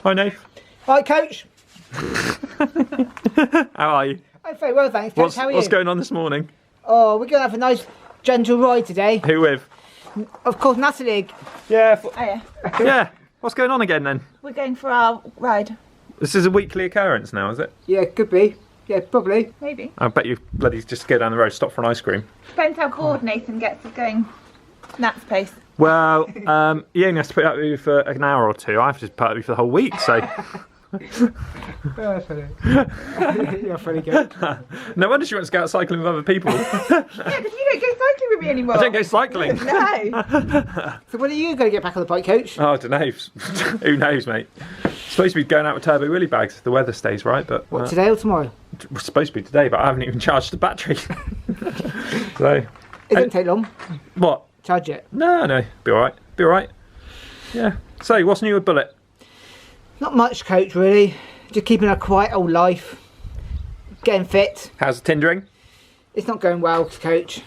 Hi, Nate. Hi, Coach. How are you? I'm very well, thanks, Coach. How are you? What's going on this morning? Oh, we're going to have a nice, gentle ride today. Who with? Of course, Natalie. Yeah. Oh, yeah. Yeah. What's going on again then? We're going for our ride. This is a weekly occurrence now, is it? Yeah, could be. Yeah, probably. Maybe. I bet you bloody just go down the road, stop for an ice cream. Depends how bored Nathan gets of going Nat's pace. Well, he only has to put up with you for an hour or two. I have to put up with you for the whole week, so... That's funny. You're funny, Coach. No wonder she wants to go out cycling with other people. Yeah, because you don't go cycling with me anymore. I don't go cycling. No. So when are you going to get back on the bike, Coach? Oh, I don't know. Who knows, mate? Supposed to be going out with turbo wheelie bags if the weather stays right, but... What, today or tomorrow? It's supposed to be today, but I haven't even charged the battery. So... It doesn't take long. What? Charge it. No. Be alright. Be alright. Yeah. So, what's new with Bullet? Not much, Coach, really. Just keeping a quiet old life. Getting fit. How's the Tindering? It's not going well, Coach.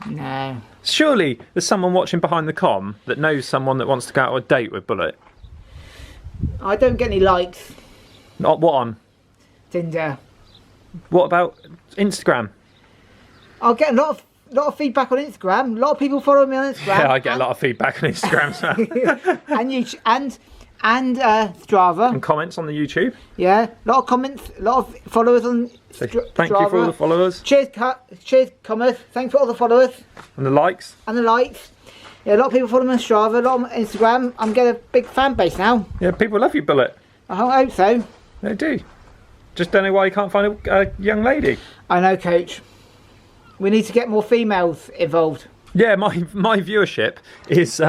No. Surely there's someone watching behind the comm that knows someone that wants to go out on a date with Bullet. I don't get any likes. Not what on? Tinder. What about Instagram? I'll get a lot of feedback on Instagram. A lot of people follow me on Instagram. Yeah, I get a lot of feedback on Instagram and YouTube, and Strava. and comments on the YouTube. Yeah, a lot of comments, a lot of followers on So Strava. thank you for all the followers Cheers, commas. Thanks for all the followers and the likes. and the likes. Yeah, a lot of people follow me on Strava, a lot on Instagram. I'm getting a big fan base now. Yeah, people love you, Bullet. I hope so. They do. Just don't know why you can't find a young lady. I know, Coach. We need to get more females involved. Yeah, my viewership is.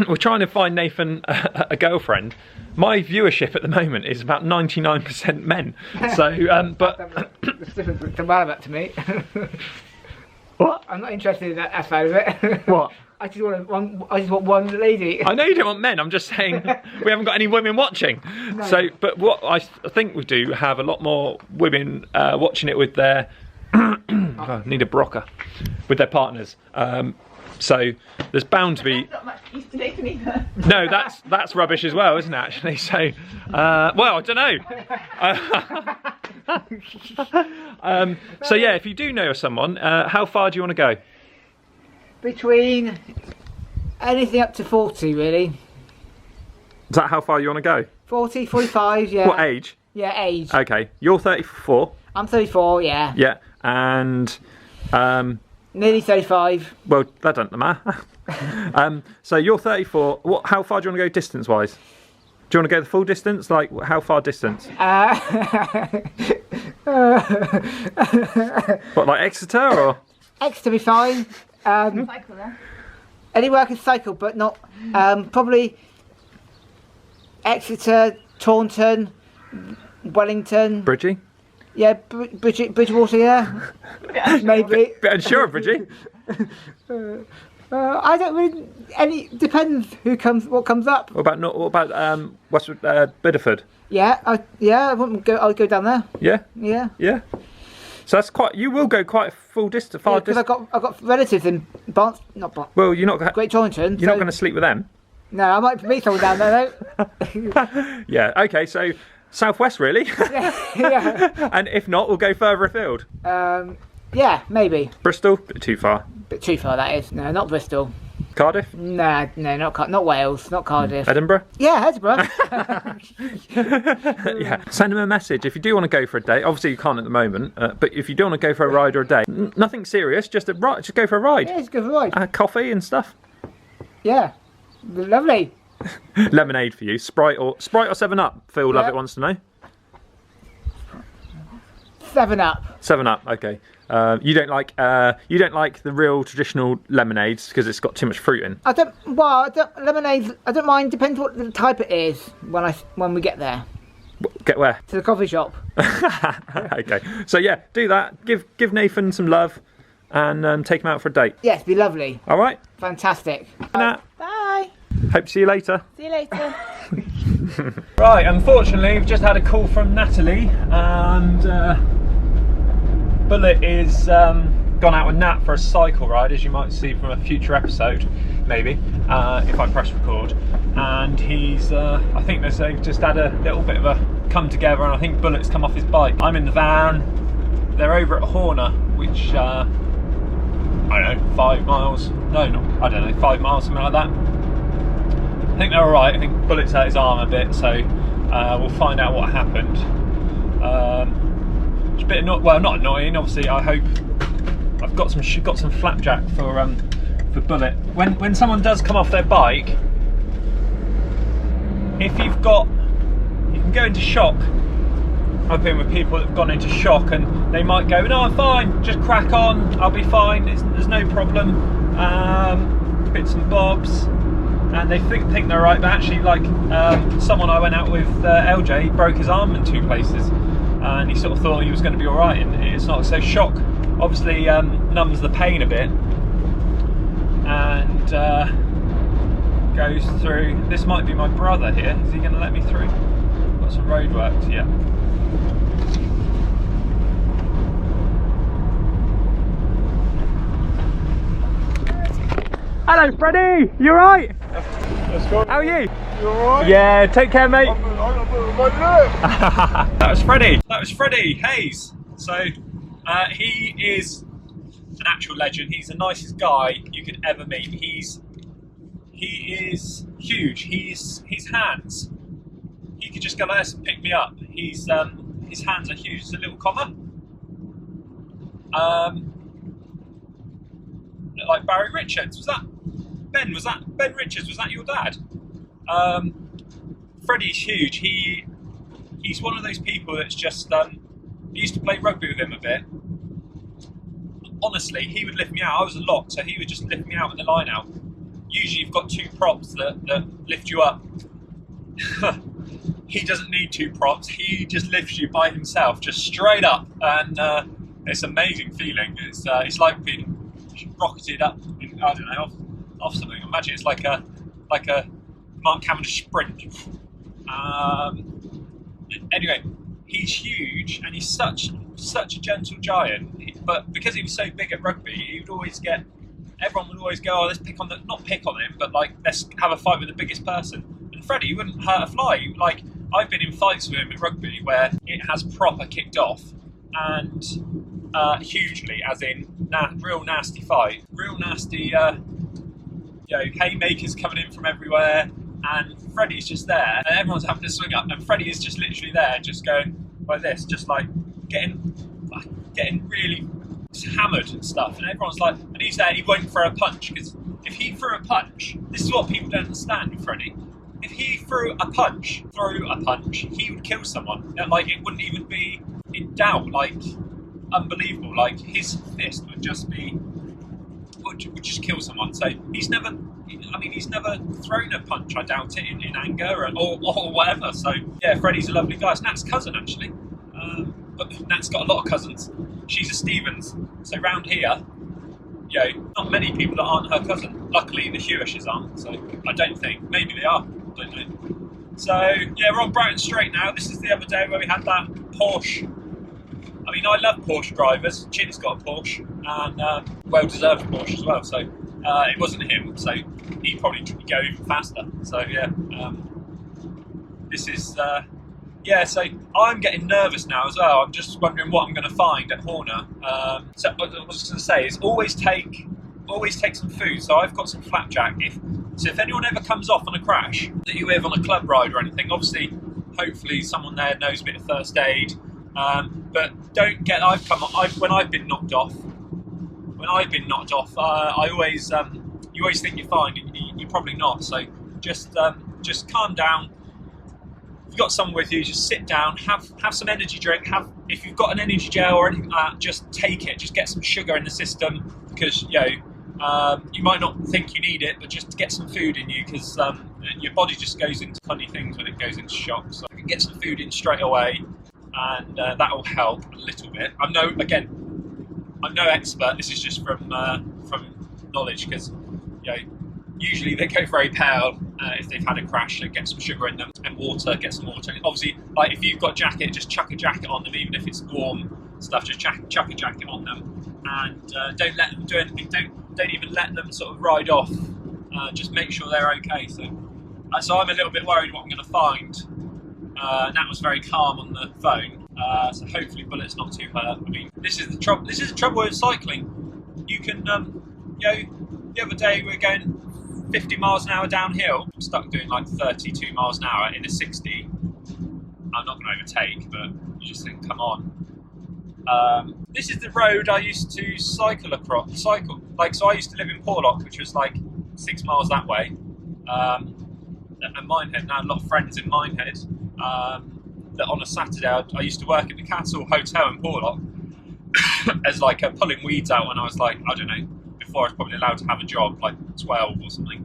We're trying to find Nathan a girlfriend. My viewership at the moment is about 99% men. So, but It's different to that to me. what? I'm not interested in that side of it. What? I just want one lady. I know you don't want men. I'm just saying we haven't got any women watching. No. So, but what I think we do have a lot more women watching it with their. I need a brocker with their partners. So there's bound to be. Not much use to Nathan either. No, that's rubbish as well, isn't it? Actually, so well, I don't know. So yeah, if you do know someone, how far do you want to go? Between anything up to 40, really. Is that how far you want to go? 40, 45, yeah. What age? Yeah, age. Okay, you're 34. I'm 34, yeah. Yeah, and Nearly 35. well, that doesn't matter. So you're 34. How far do you want to go distance-wise? Do you want to go the full distance? Like, how far distance? What, like Exeter or? Exeter be fine. Cycle there. Anywhere I can cycle, but not probably Exeter, Taunton, Wellington. Bridgie? Yeah, Bridgewater, yeah. Maybe. Bit unsure, Bridgie. I don't really. Depends what comes up. What about Westwood, Bideford? Yeah, I wouldn't go. I'll go down there. Yeah, Yeah. yeah. So that's quite. You will go quite full distance, far Because distance. I've got relatives in not Well, you're not. Great Torrington. You're not going to sleep with them. No, I might meet someone down there though. Yeah. Okay. So southwest, really. Yeah. And if not, we'll go further afield. Yeah, maybe. Bristol, bit too far. Bit too far, that is. No, not Bristol. Cardiff, No, not Wales, not Cardiff. Edinburgh. Yeah, Edinburgh. Yeah. Send them a message if you do want to go for a date. Obviously, you can't at the moment, but if you do want to go for a ride or a date, nothing serious, just just go for a ride. Yeah, it's good for a ride. Coffee and stuff. Yeah, lovely. Lemonade for you. Sprite or 7-Up. Phil Lovett wants to know. 7-Up. 7-Up. Okay. You don't like the real traditional lemonades because it's got too much fruit in. Lemonade. I don't mind. Depends what the type it is when we get there Get where? to the coffee shop. Okay. So yeah, do that. Give Nathan some love, and take him out for a date. Yes, be lovely. All right. Fantastic. Nat, Bye. hope to see you later. See you later. Right. Unfortunately, we've just had a call from Natalie, and Bullet is going gone out with Nat for a cycle ride, as you might see from a future episode, maybe, if I press record. And he's, I think they've just had a little bit of a come together, and I think Bullet's come off his bike. I'm in the van, they're over at Horner, which, I don't know, 5 miles, no, not, I don't know, 5 miles, something like that. I think they're alright. I think Bullet's hurt his arm a bit, so we'll find out what happened. It's a bit well, not annoying. Obviously, I hope I've got some flapjack for Bullet. When someone does come off their bike, if you can go into shock. I've been with people that have gone into shock, and they might go, "No, I'm fine. Just crack on. I'll be fine. There's no problem." Bits and bobs. And they think they're right, but actually, like someone I went out with, LJ, broke his arm in 2 places, and he sort of thought he was going to be all right, and it's not. So shock obviously numbs the pain a bit, and goes through. This might be my brother here. Is he going to let me through? Got some roadworks, yeah. Hello, Freddie. You all right? How are you? You alright? Yeah, take care, mate. That That was Freddie. That was Freddie Hayes. So he is an actual legend. He's the nicest guy you could ever meet. He is huge. His hands. He could just go there and pick me up. His hands are huge. It's a little comma. Like Barry Richards. Was that Ben? Was that Ben Richards? Was that your dad? Freddie's huge. He's one of those people that's just. I used to play rugby with him a bit. Honestly, he would lift me out. I was a lock, so he would just lift me out with the line out. Usually, you've got 2 props that lift you up. He doesn't need 2 props. He just lifts you by himself, just straight up, and it's an amazing feeling. It's like being rocketed up in, I don't know, off something. Imagine it's like a Mark Cavendish sprint. Anyway, he's huge, and he's such a gentle giant. But because he was so big at rugby, he would always get. Everyone would always go, "Oh, let's pick on not pick on him, but like let's have a fight with the biggest person." And Freddie wouldn't hurt a fly. Like I've been in fights with him at rugby where it has proper kicked off, and hugely, as in real nasty fight, real nasty. Haymakers coming in from everywhere, and Freddie's just there, and everyone's having to swing up, and Freddie is just literally there, just going like this, just like getting really hammered and stuff, and everyone's like, and he's there, he won't throw a punch, because if he threw a punch, this is what people don't understand with Freddie. If he threw a punch, he would kill someone. Like it wouldn't even be in doubt. Like unbelievable. Like his fist would just just kill someone. So he's never thrown a punch, I doubt it, in anger or whatever. So yeah, Freddie's a lovely guy. It's Nat's cousin actually, but Nat's got a lot of cousins. She's a Stevens, so round here, not many people that aren't her cousin. Luckily the Hewishes aren't, so I don't think. Maybe they are, I don't know. So yeah, we're on Brighton Straight now. This is the other day where we had that Porsche. I mean, I love Porsche drivers. Chin's got a Porsche, and well-deserved Porsche as well. So it wasn't him, so he'd probably go even faster. So yeah, this is so I'm getting nervous now as well. I'm just wondering what I'm going to find at Horner. So what I was going to say is always take some food. So I've got some flapjack. If anyone ever comes off on a crash that you have on a club ride or anything, obviously, hopefully someone there knows a bit of first aid. But don't get. When I've been knocked off. I always you always think you're fine, and you're probably not. So just calm down. If you've got someone with you, just sit down, have some energy drink. If you've got an energy gel or anything like that, just take it. Just get some sugar in the system, because you might not think you need it, but just get some food in you, because your body just goes into funny things when it goes into shock. So get some food in straight away, and that will help a little bit. I'm no expert. This is just from knowledge, because usually they go very pale if they've had a crash. So get some sugar in them and water. Get some water. Obviously, like if you've got a jacket, just chuck a jacket on them, even if it's warm stuff. Just chuck a jacket on them, and don't let them do anything. Don't even let them sort of ride off. Just make sure they're okay. So I'm a little bit worried what I'm going to find. Nat was very calm on the phone, so hopefully Bullet's not too hurt. I mean, this is the trouble. This is the trouble with cycling. You can, you know, the other day we were going 50 miles an hour downhill. I'm stuck doing like 32 miles an hour in a 60. I'm not going to overtake, but you just think, come on. This is the road I used to cycle across. Like, so I used to live in Porlock, which was like 6 miles that way. And Minehead. Now a lot of friends in Minehead. That on a Saturday I used to work at the Castle Hotel in Porlock as like pulling weeds out when I was like, I don't know, before I was probably allowed to have a job, like 12 or something.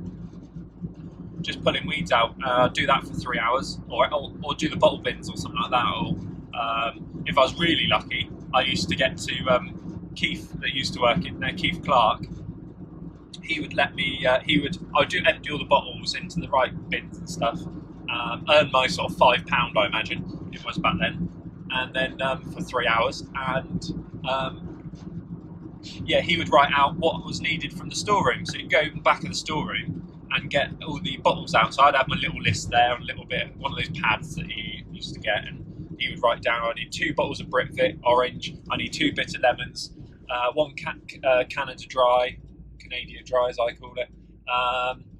Just pulling weeds out. Do that for 3 hours, or do the bottle bins or something like that. Or if I was really lucky, I used to get to Keith, that used to work in there, Keith Clark. He would let me. I would empty all the bottles into the right bins and stuff. Earn my sort of £5, I imagine it was back then, and then for 3 hours, and yeah, he would write out what was needed from the storeroom. So you'd go back in the storeroom and get all the bottles out. So I'd have my little list there, a little bit, one of those pads that he used to get, and he would write down, I need 2 bottles of Britvit orange, I need 2 bitter lemons, 1 Canada Dry, Canadian Dry as I call it,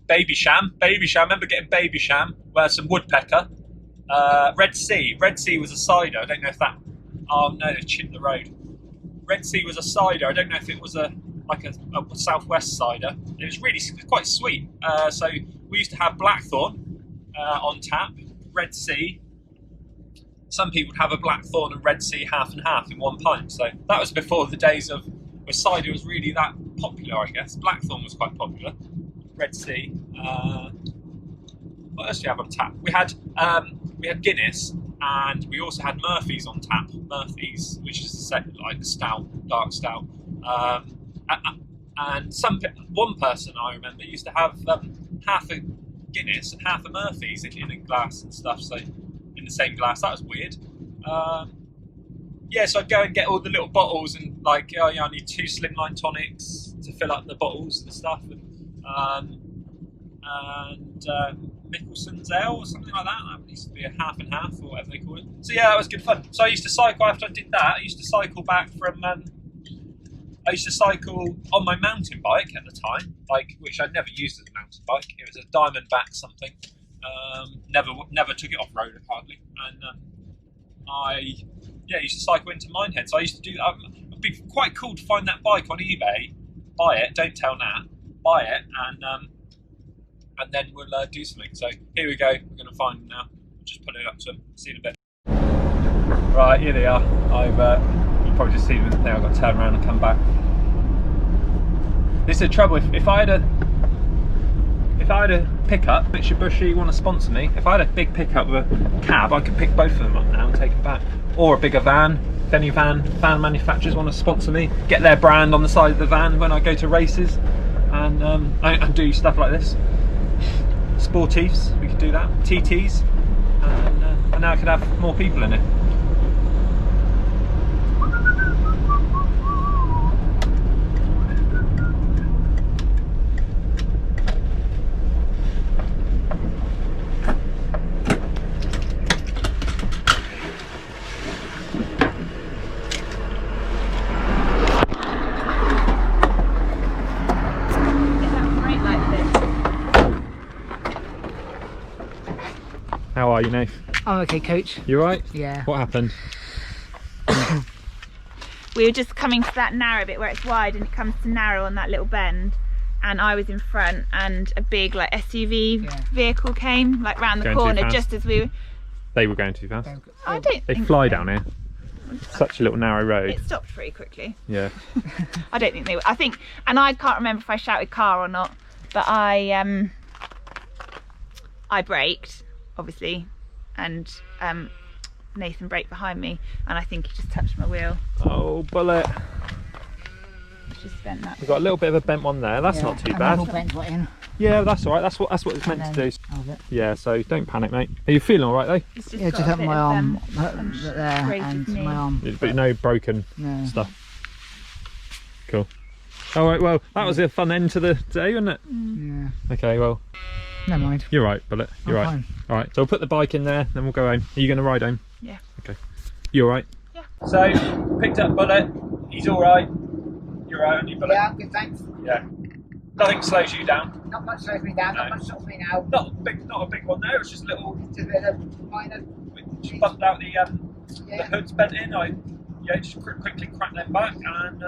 Baby Sham, I remember getting Baby Sham, some Woodpecker, Red Sea was a cider, I don't know if that, oh no, they've chipped the road. Red Sea was a cider, I don't know if it was a southwest cider. It was quite sweet. So we used to have Blackthorn on tap, Red Sea. Some people would have a Blackthorn and Red Sea half and half in 1 pint. So that was before the days of where cider was really that popular, I guess. Blackthorn was quite popular. Red Sea. What else do we have on tap? We had Guinness, and we also had Murphy's on tap. Murphy's, which is like a stout, dark stout. And one person I remember used to have half a Guinness and half a Murphy's in a glass and stuff. So in the same glass, that was weird. Yeah, so I'd go and get all the little bottles and like, oh yeah, I need 2 slimline tonics to fill up the bottles and stuff, and Mickelson's Ale or something like that. That used to be a half and half or whatever they call it. So yeah, that was good fun. So I used to cycle after I did that. I used to cycle back from. I used to cycle on my mountain bike at the time, which I'd never used as a mountain bike. It was a Diamondback something. Never took it off road hardly, and I used to cycle into Minehead. So I used to do that. It'd be quite cool to find that bike on eBay, buy it. Don't tell Nat. Buy it, and then we'll do something. So here we go. We're going to find them now. Just put it up to them. See you in a bit. Right, here they are. You've probably just seen them there. I've got to turn around and come back. This is the trouble. If I had a pickup, Mitsubishi want to sponsor me. If I had a big pickup with a cab, I could pick both of them up now and take them back. Or a bigger van. If any van manufacturers want to sponsor me, get their brand on the side of the van when I go to races, and do stuff like this. Sportifs, we could do that. TTs, and now I could have more people in it. How are you, Nath? I'm okay, coach. You alright? Yeah. What happened? We were just coming to that narrow bit where it's wide and it comes to narrow on that little bend, and I was in front and a big like SUV vehicle came like round the corner just as we were... They were going too fast. I don't They think fly so. down here. Such a little narrow road. It stopped pretty quickly. Yeah. I don't think they were. I think, and I can't remember if I shouted car or not, but I braked, obviously, and Nathan braked behind me, and I think he just touched my wheel. Oh, Bullet. Just bent that. We've got a little bit of a bent one there. That's not too bad. Yeah, that's all right. That's what it's meant to do. Yeah, so don't panic, mate. Are you feeling all right though? It's Yeah, just have my arm there and my arm. But no broken stuff. All right, well, that was a fun end to the day, wasn't it? Yeah. Okay, well, never mind. you're right, Bullet. You're right. Fine. All right, so we'll put the bike in there, then we'll go home. Are you going to ride home? Yeah. Okay. You all right? Yeah. So, picked up Bullet. He's all right. You're all right, aren't you, Bullet? Yeah, I'm good, thanks. Yeah. Nothing slows you down. Not much slows me down, No. not much stops me now. Not a big one there. It's just a little. Just a bit of minor. Just bumped out the Yeah. hood's bent in. Just quickly cracked them back, and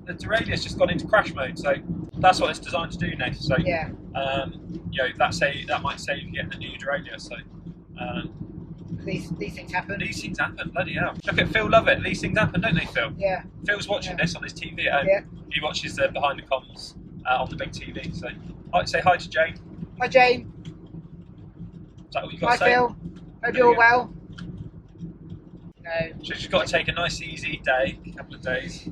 the derailleur's just gone into crash mode. So that's what it's designed to do, Nate. So Yeah. that might save you getting a new derailleur. So These things happen. these things happen, bloody hell. Look at Phil Lovett. These things happen, don't they, Phil? Yeah. Phil's watching this on his TV at home. Yeah. He watches behind the comms on the big TV. So I'd say hi to Jane. Hi, Jane. Is that what you got Hi, to say? Phil. Hope you're all well. No. So she's got to take a nice easy day, a couple of days,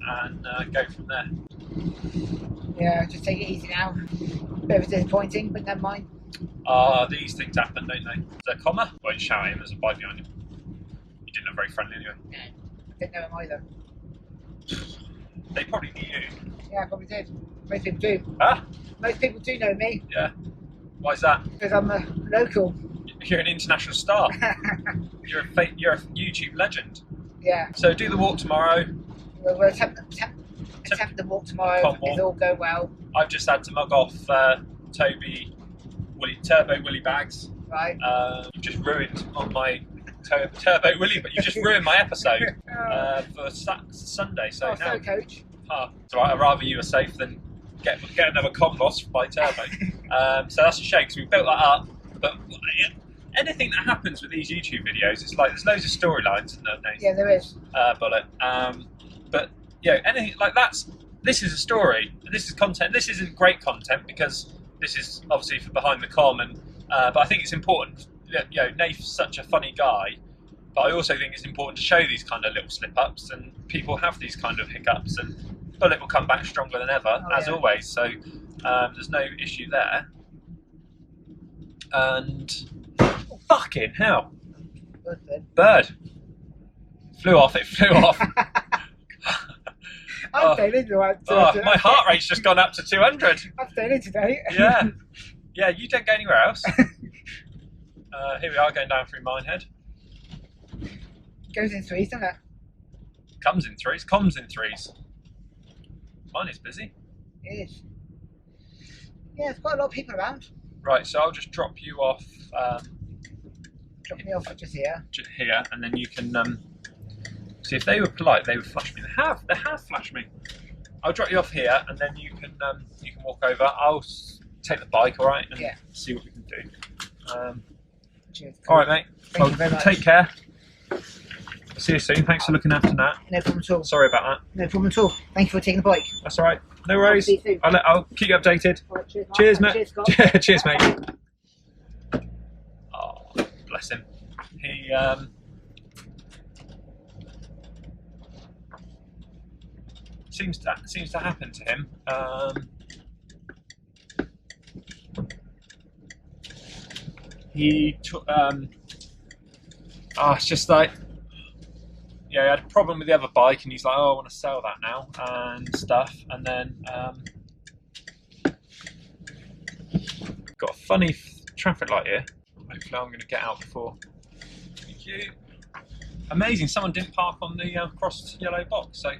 and go from there. Yeah, just take it easy now. Bit of a disappointing, but never mind. These things happen, don't they? Is there a comma? Won't shout at him, there's a bike behind him. You didn't look very friendly anyway. No. Didn't know him either. They probably knew you. Yeah, I probably did. Most people do. Huh? Most people do know me Yeah. Why is that? because I'm a local. You're an international star. You're a YouTube legend. Yeah. So do the walk tomorrow. We'll attempt the walk tomorrow Can't if walk. it all go well. I've just had to mug off Toby Turbo Willy bags. Right. You've just ruined on my Turbo Willy, but you've just ruined my episode for Sunday. So now, so coach. so I'd rather you were safe than get another com loss by Turbo. So that's a shame because we built that up. But anything that happens with these YouTube videos, it's like there's loads of storylines, isn't there, Nathan? Yeah, there is. Bullet. But yeah, anything like this is a story. This is content. This isn't great content because this is obviously for behind the com, and but I think it's important. Nath's such a funny guy, but I also think it's important to show these kind of little slip-ups, and people have these kind of hiccups, and Bullet will come back stronger than ever, as always. So there's no issue there. And fucking hell, bird flew off. It flew off. I'm staying in tonight. My heart rate's just gone up to 200. I'm staying in today. Yeah, yeah. You don't go anywhere else. Here we are going down through Minehead. Goes in threes, doesn't it? Comes in threes. Comes in threes. Mine is busy. It is. Yeah, there's quite a lot of people around. Right, so I'll just drop you off Drop me off just here. here, and then you can see if they were polite. They would flash me. They have flashed me. I'll drop you off here, and then you can walk over. I'll take the bike, all right, and see what we can do. Cheers. All right, mate. Thank you very much. Take care. See you soon. Thanks for looking after Nat. No problem at all. Sorry about that. No problem at all. Thank you for taking the bike. That's all right. No worries. See you soon. I'll keep you updated. All right, cheers, Mark. Cheers, mate. Cheers, Scott. Cheers, mate. Oh, bless him. He seems to happen to him. He took. It's just like. Yeah, he had a problem with the other bike, and he's like, "Oh, I want to sell that now," and stuff. And then got a funny traffic light here. Hopefully, I'm going to get out before. Thank you. Amazing! Someone didn't park on the crossed yellow box. So,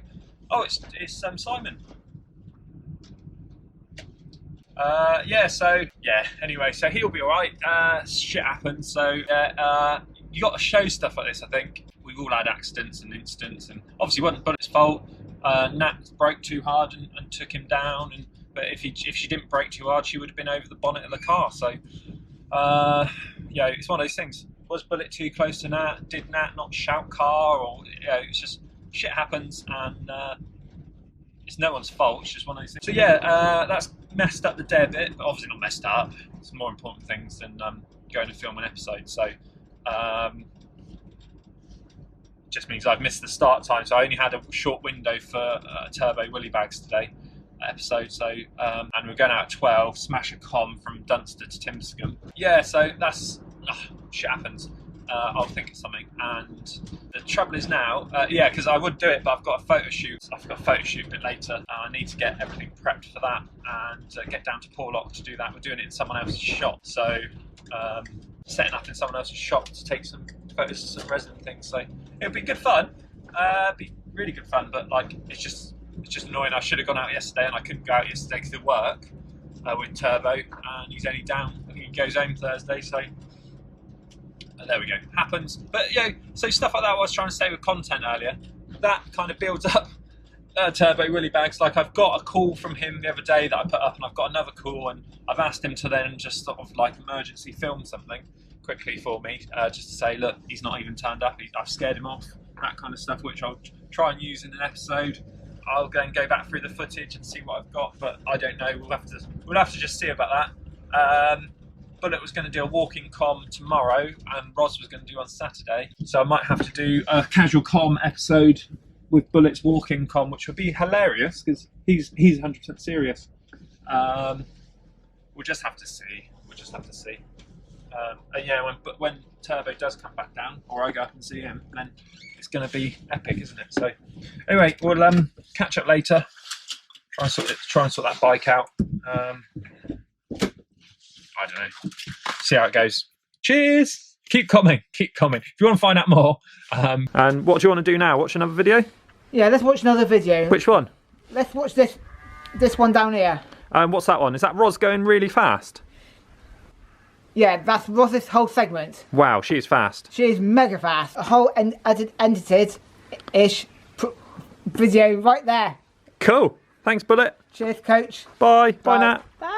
it's Simon. Anyway, so he'll be all right. Shit happens. So you got to show stuff like this. I think we've all had accidents and incidents, and obviously it wasn't Bullet's fault. Nat broke too hard and took him down. But if she didn't brake too hard, she would have been over the bonnet of the car. So it's one of those things. Was Bullet too close to Nat? Did Nat not shout car? Or it's just shit happens, and it's no one's fault. It's just one of those things. So that's messed up the day a bit, but obviously not messed up. It's more important things than going to film an episode. So just means I've missed the start time. So I only had a short window for Turbo Willy Bags today episode. So and we're going out at 12. Smash a com from Dunster to Timscombe. Yeah, so that's shit happens. I'll think of something. And the trouble is now, yeah, because I would do it, but I've got a photo shoot. I've got a photo shoot a bit later. I need to get everything prepped for that and get down to Porlock to do that. We're doing it in someone else's shop, so setting up in someone else's shop to take some photos of some resin things. So it'll be good fun. Be really good fun, but like it's just annoying. I should have gone out yesterday, and I couldn't go out yesterday because of work with Turbo, and he's only down. I think he goes home Thursday, so. There we go, happens. But yeah, so stuff like that I was trying to say with content earlier, that kind of builds up Turbo really bags. Like I've got a call from him the other day that I put up, and I've got another call, and I've asked him to then just sort of like emergency film something quickly for me, just to say, look, he's not even turned up, I've scared him off, that kind of stuff, which I'll try and use in an episode. I'll go back through the footage and see what I've got, but I don't know, we'll have to just see about that. Bullet was going to do a walking com tomorrow, and Roz was going to do on Saturday. So I might have to do a casual com episode with Bullet's walking com, which would be hilarious because he's 100% serious. We'll just have to see. And yeah, when Turbo does come back down, or I go up and see him, then it's going to be epic, isn't it? So anyway, we'll catch up later. Try and sort that bike out. I don't know. See how it goes. Cheers. Keep coming. If you want to find out more. And what do you want to do now? Watch another video? Yeah, let's watch another video. Which one? Let's watch this one down here. What's that one? Is that Roz going really fast? Yeah, that's Roz's whole segment. Wow, she is fast. She is mega fast. A whole edited-ish video right there. Cool. Thanks, Bullet. Cheers, coach. Bye. Bye, Nat. Bye.